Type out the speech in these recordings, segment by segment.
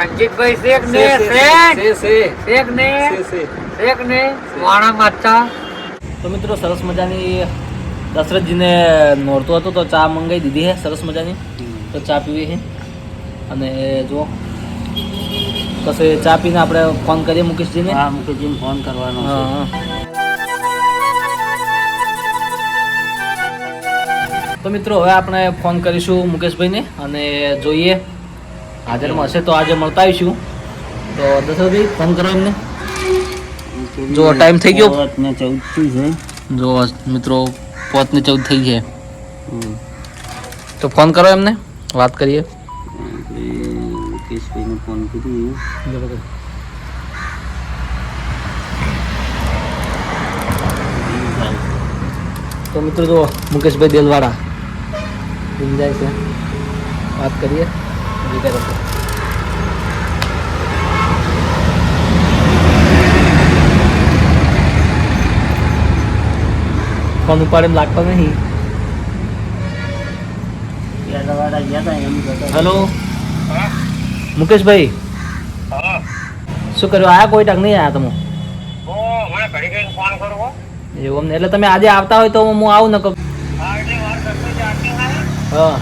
રંજીતભાઈ શેખ ને શેખ ને વાણા માતા. તો મિત્રો સરસ મજાની દશરથજીને નોરતું હતું તો ચા મંગાવી દીધી છે સરસ મજાની. તો ચા પીવી છે અને જો પછી ચા પીને આપણે ફોન કરીએ મુકેશજીને. હા, મુકેશજીને ફોન કરવાનો છે. હા. તો મિત્રો હવે આપણે ફોન કરીશું મુકેશભાઈને અને જોઈએ હાજરમાં હશે તો આજે મળતા આવીશું. તો દશરથભાઈ ફોન કરો એમને. જો ટાઈમ થઈ ગયો 14 છે. જો મિત્રો 14 થઈ છે તો ફોન કરો એમને, વાત કરીએ. મુકેશભાઈને ફોન કરીએ. તો મિત્રો જો મુકેશભાઈ દેલવાડા જાય છે, વાત કરીએ. ફોન ઉપાડે એમ લાગતો નહીં. હેલો મુકેશભાઈ, શું કર્યું? આયા કોઈ ટાક નહીં આયા તમે? એવું ને, એટલે તમે આજે આવતા હોય તો હું આવું ને કહું. હા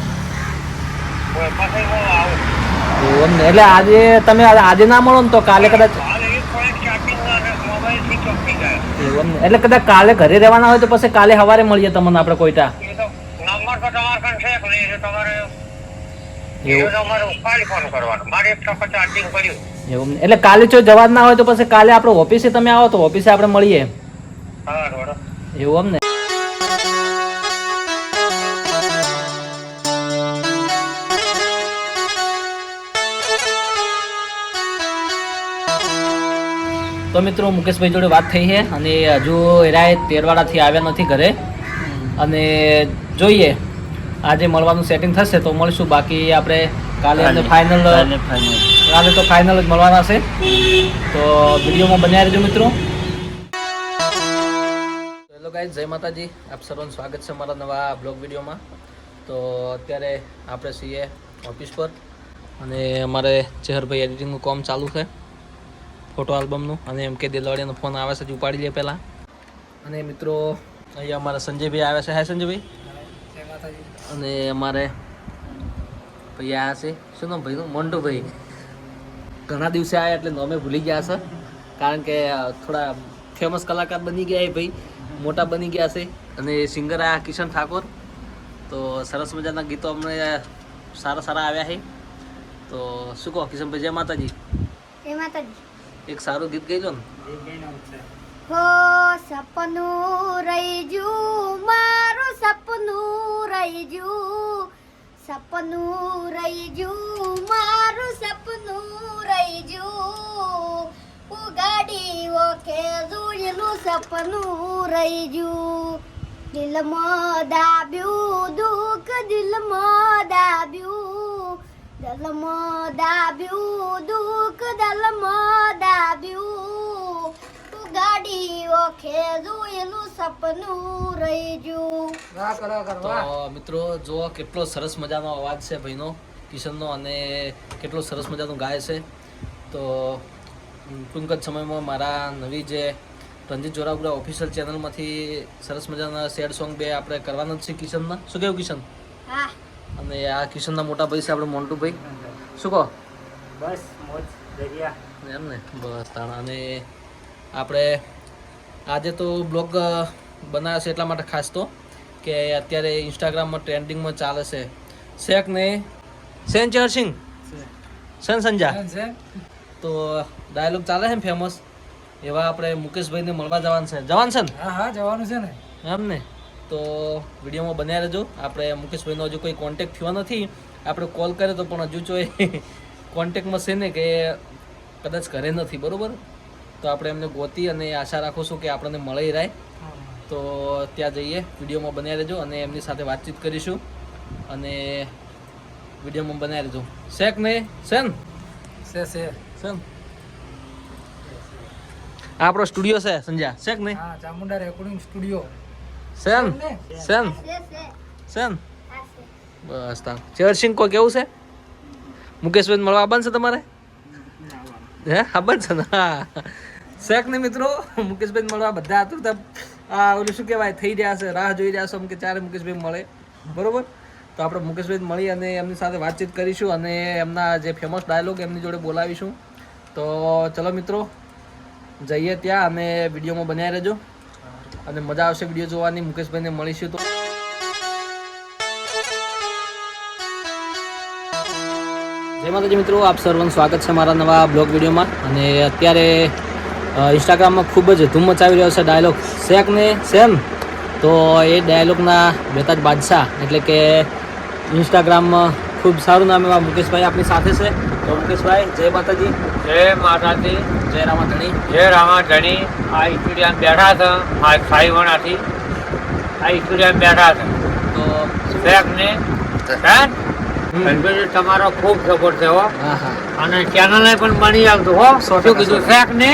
એવું ને, એટલે આજે તમે આજે ના મળો ને તો કાલે કદાચ. એવું ને, એટલે કદાચ કાલે ઘરે રહેવાના હોય તો પછી કાલે સવારે મળીએ તમને આપણે કોઈટા. એવું ને, એટલે કાલે જો જવા ના હોય તો પછી કાલે આપણે ઓફિસે તમે આવો તો ઓફિસે આપણે મળીએ. એવું એમ ને. તો મિત્રો મુકેશભાઈ જોડે વાત થઈ છે અને હજુ એરાએ તેરવાડાથી આવ્યા નથી ઘરે અને જોઈએ આજે મળવાનું સેટિંગ થશે તો મળીશું. બાકી આપણે કાલે ફાઇનલ કાલે તો ફાઇનલ જ મળવાના છે. તો વિડીયોમાં બન્યા રહેજો મિત્રો. હેલો ગાઈઝ, જય માતાજી, આપ સર્વનું સ્વાગત છે મારા નવા બ્લોગ વિડીયોમાં. તો અત્યારે આપણે છીએ ઓફિસ પર અને અમારે ચેહરભાઈ એડિટિંગનું કામ ચાલુ છે ફોટો આલ્બમનું. અને એમ કે દિલવાડીયાનો ફોન આવે છે, ઉપાડી લે પહેલાં. અને મિત્રો અહીંયા અમારા સંજયભાઈ આવ્યા છે. હા સંજયભાઈ. અને અમારે ભાઈ આવ્યા છે, શું નામ ભાઈનું? મોન્ટુભાઈ. ઘણા દિવસે આવ્યા એટલે નોમે ભૂલી ગયા છે, કારણ કે થોડા ફેમસ કલાકાર બની ગયા એ ભાઈ, મોટા બની ગયા છે. અને સિંગર આવ્યા કિશન ઠાકોર. તો સરસ મજાના ગીતો અમને સારા સારા આવ્યા છે. તો શું કહો કિશનભાઈ? જય માતાજી. જય માતાજી. એક સારું ગીત ગઈ લો ને. હો સપનું રહી ગયું મારું, સપનું રહી ગયું, સપનું રહી ગયું મારું, સપનું રહી ગયું, ઉગાડી ઓકે જોયેલું સપનું રહી ગયું, દિલમાં દાબ્યું દુઃખ, દિલમાં દાબ્યું, દલમાં દાબ્યું દુઃખ, દલમાં દાબ્યું, ગાડી ઓખે જોયેલું સપનું રહી ગયું. તો મિત્રો જો કેટલો સરસ મજાનો અવાજ છે ભાઈનો, કિશનનો, અને કેટલો સરસ મજાનું ગાય છે. તો ટૂંક જ સમયમાં મારા નવી જે રંજીત જોરાગુડા ઓફિશિયલ ચેનલમાંથી સરસ મજાના સેડ સોંગ બે આપણે કરવાના જ છે કિશનના. શું કેવું કિશન? હા. અને આ કિશનના મોટા ભાઈ છે આપણે મોન્ટુભાઈ. શું કહો? બસ મોજ દરિયા એમ ને, બસ તાણા. અને આપણે આજે તો બ્લોગ બનાવ્યો છે એટલા માટે ખાસ તો કે અત્યારે ઇન્સ્ટાગ્રામમાં ટ્રેન્ડિંગમાં ચાલે છે શેખ ને સેન ચહરસિંહ સેન સંજા. તો ડાયલોગ ચાલે છે ને ફેમસ એવા આપણે મુકેશભાઈને મળવા જવાનું છે. જવાનું છે ને? હા જવાનું છે ને. એમ ને. તો વિડીયોમાં બન્યા રહેજો. આપણે મુકેશભાઈનો હજુ કોઈ કોન્ટેક્ટ થયો નથી. આપણે કોલ કર્યો તો પણ હજુ જો કોન્ટેક્ટમાં છે ને કે કદાચ ઘરે નથી, બરાબર. તો આપણે એમને ગોતી અને આશા રાખું છું કે આપણને મળી રહે. તો ત્યાં જઈએ, વિડીયોમાં બન્યા રહેજો અને એમની સાથે વાતચીત કરીશું અને વિડીયોમાં બન્યા રહેજો. શેખ ને સેન સેન આપણો સ્ટુડિયો છે સંજ્યા. શેખ ને ચામુંડા રેકોર્ડિંગ સ્ટુડિયો. સેન સેન સેન બસ તા ચેરસિંહ કોઈ કેવું છે? મુકેશભાઈ મળવા આવવાનું છે તમારે? હે ખબર છે ને હા શેખ ને મિત્રો મુકેશભાઈ મળવા બધા આતુરતા આ ઓલું શું કહેવાય થઈ રહ્યા છે રાહ જોઈ રહ્યા છો કે ત્યારે મુકેશભાઈ મળે બરોબર તો આપણે મુકેશભાઈ મળી અને એમની સાથે વાતચીત કરીશું અને એમના જે ફેમસ ડાયલોગ એમની જોડે બોલાવીશું તો ચલો મિત્રો જઈએ ત્યાં અને વિડીયોમાં બનાવી રહેજો અને મજા આવશે વિડીયો જોવાની મુકેશભાઈને મળીશું તો જય માતાજી મિત્રો આપ સર્વનું સ્વાગત છે મારા નવા બ્લોગ વિડીયોમાં અને અત્યારે ઇન્સ્ટાગ્રામમાં ખૂબ જ ધૂમ મચાવી રહ્યો છે ડાયલોગ શેખ ને સેમ તો એ ડાયલોગના બેતાજ બાદશાહ એટલે કે ઇન્સ્ટાગ્રામમાં ખૂબ સારું નામ એવા મુકેશભાઈ આપણી સાથે છે તો મુકેશભાઈ જય માતાજી જય માતાજી જય રામાધણી જય રામાધણી આ સ્ટુડિયો બેઠા છે આ સાઈવણાથી આ સ્ટુડિયો બેઠા છે તો શેખ ને તમારો ખૂબ સપોર્ટ છે હો હા હા અને ચેનલ પણ બની આવતું હો શું કીધું શેખ ને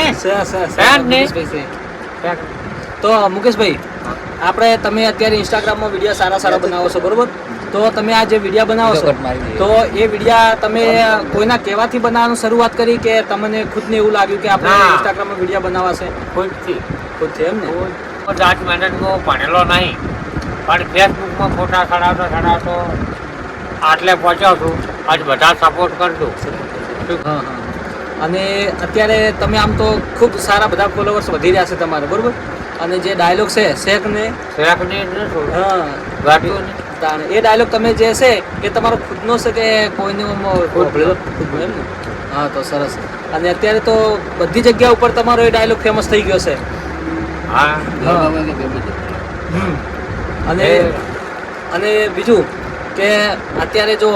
તો મુકેશભાઈ આપણે તમે અત્યારે ઇન્સ્ટાગ્રામમાં વિડીયો સારા સારા બનાવો છો બરોબર તો તમે આ જે વિડીયો બનાવો છો તો એ વિડીયા તમે કોઈના કહેવાથી બનાવવાનું શરૂઆત કરી કે તમને ખુદને એવું લાગ્યું કે આપણે ઇન્સ્ટાગ્રામમાં વિડીયો બનાવવા છે ખુદથી એમ ને 10 મિનિટમાં ભણેલો નહીં પણ ફેસબુકમાં ફોટા ચડાવતો આટલે પહોંચ્યો છું આજ બધા સપોર્ટ કરજો હા હા અને અત્યારે તમે આમ તો ખૂબ સારા બધા ફોલોવર્સ વધી રહ્યા છે તમારે બરોબર અને જે ડાયલોગ છે શેખ ને હા એ ડાયલોગ તમે જે છે એ તમારો ખુદનો છે કે કોઈનો ખુદનો એમ ને હા તો સરસ અને અત્યારે તો બધી જગ્યા ઉપર તમારો એ ડાયલોગ ફેમસ થઈ ગયો છે અને અને બીજું કે અત્યારે જો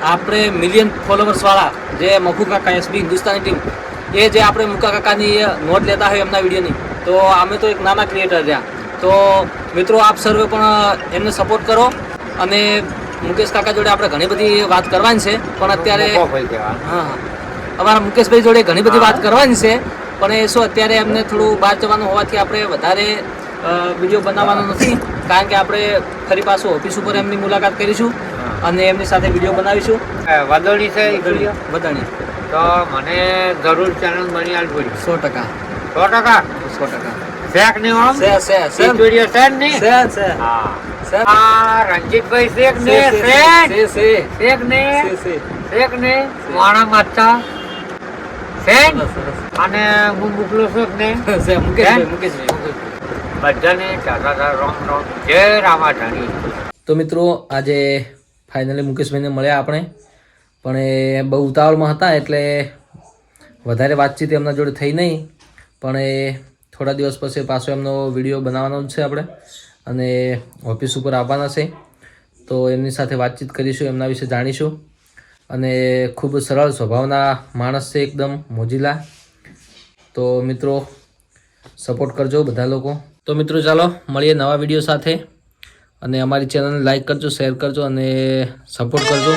આપણે મિલિયન ફોલોવર્સ વાળા જે મફુ કાકા એસબી હિન્દુસ્તાની ટીમ એ જે આપણે મુકા કાકાની નોટ લેતા હોય એમના વિડીયોની તો અમે તો એક નાના ક્રિએટર રહ્યા તો મિત્રો આપ સર્વે પણ એમને સપોર્ટ કરો અને મુકેશ કાકા જોડે આપણે ઘણી બધી વાત કરવાની છે પણ અત્યારે હા અમારા મુકેશભાઈ જોડે ઘણી બધી વાત કરવાની છે પણ એ શું અત્યારે એમને થોડું બહાર જવાનું હોવાથી આપણે વધારે વિડીયો બનાવવાનો નથી કારણ કે આપણે ફરી પાછું ઓફિસ ઉપર એમની મુલાકાત કરીશું અને એમની સાથે વિડીયો બનાવીશું વદોણી છે બધાની તો મને જરૂર ચેનલ બની આલ પડી 100% 100% શેખ ને આમ છે વિડિયો છે ને છે હા આ રંજીતભાઈ શેખ ને વાણા માતા શેખ અને હું મોકલું છું ને મુકેશભાઈ બધાને દાદા રામ જય રામાધણી તો મિત્રો આજે ફાઇનલી મુકેશભાઈને મળ્યા આપણે પણ એ બહુ ઉતાવળમાં હતા એટલે વધારે વાતચીત એમના જોડે થઈ નહીં પણ એ થોડા દિવસ પછી પાછો એમનો વિડીયો બનાવવાનો જ છે આપણે અને ઓફિસ ઉપર આવવાના છે તો એમની સાથે વાતચીત કરીશું એમના વિશે જાણીશું અને ખૂબ સરળ સ્વભાવના માણસ છે એકદમ મોજીલા તો મિત્રો સપોર્ટ કરજો બધા લોકો તો મિત્રો ચાલો મળીએ નવા વિડીયો સાથે અને અમારી ચેનલને લાઈક કરજો શેર કરજો અને સપોર્ટ કરજો